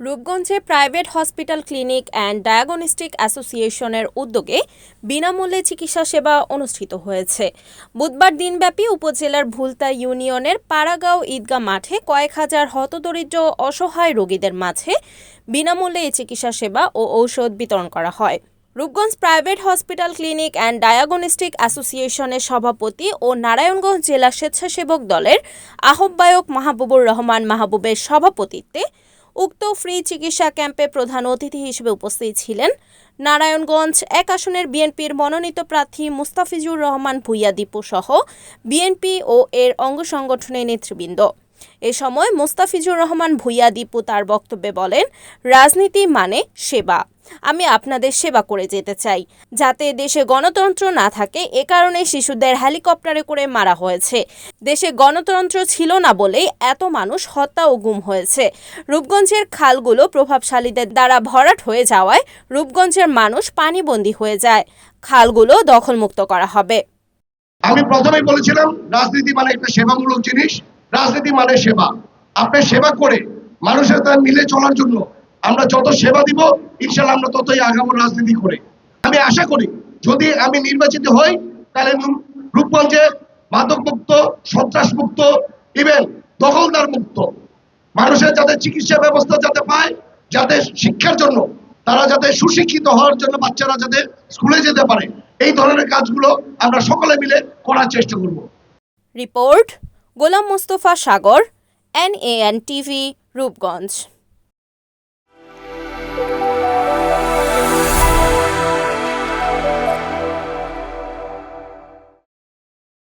রূপগঞ্জে private hospital clinic and diagnostic অ্যাসোসিয়েশনের উদ্যোগে বিনামূল্যে চিকিৎসা সেবা অনুষ্ঠিত হয়েছে। বুধবার দিনব্যাপী উপজেলার ভুলতা ইউনিয়নের পাড়াগাঁও ঈদগাহ মাঠে কয়েক হাজার হতদরিদ্র অসহায় রোগীদের মাঝে বিনামূল্যে এই চিকিৎসা সেবা ও ঔষধ বিতরণ করা হয়। Rupganj private hospital clinic and diagnostic অ্যাসোসিয়েশনের সভাপতি ও নারায়ণগঞ্জ জেলা স্বেচ্ছাসেবক দলের আহ্বায়ক মাহবুবুর রহমান মাহবুবের সভাপতিত্বে উক্ত ফ্রি চিকিৎসা ক্যাম্পে প্রধান অতিথি হিসেবে উপস্থিত ছিলেন নারায়ণগঞ্জ ১ আসনের বিএনপির মনোনীত প্রার্থী মুস্তাফিজুর রহমান ভূঁইয়া দীপু সহ বিএনপি ও এর অঙ্গ সংগঠনের নেতৃবৃন্দ। এ সময় মুস্তাফিজুর রহমান ভূঁইয়া দীপু তার বক্তব্যে বলেন, রাজনীতি মানে সেবা। আমি আপনাদের সেবা করে যেতে চাই, যাতে দেশে গণতন্ত্র না থাকে। এ কারণে শিশুদের হেলিকপ্টারে করে মারা হয়েছে। দেশে গণতন্ত্র ছিল না বলেই এত মানুষ হত্যা ও গুম হয়েছে। রূপগঞ্জের খালগুলো প্রভাবশালীদের দ্বারা ভরাট হয়ে যাওয়ায় রূপগঞ্জের মানুষ পানিবন্দী হয়ে যায়। খালগুলো দখলমুক্ত করা হবে। আমি প্রথমেই বলেছিলাম, রাজনীতি মানে একটা সেবামূলক জিনিস। রাজনীতি মানে সেবা। আপনি সেবা করে মানুষের সাথে মিলে চলার জন্য আমরা যত সেবা দিব, ইনশাআল্লাহ আমরা ততই আগামী রাজনীতি করে। আমি আশা করি যদি আমি নির্বাচিত হই, তাহলে রূপগঞ্জে মাদক মুক্ত, সন্ত্রাস মুক্ত, ইভেন দখলদার মুক্ত, মানুষের যাতে চিকিৎসা ব্যবস্থা যাতে পায়, যাতে শিক্ষার জন্য তারা যাতে সুশিক্ষিত হওয়ার জন্য বাচ্চারা যাতে স্কুলে যেতে পারে, এই ধরনের কাজগুলো আমরা সকলে মিলে করার চেষ্টা করব। রিপোর্ট গোলাম মুস্তফা সাগর, NAN TV, রূপগঞ্জ।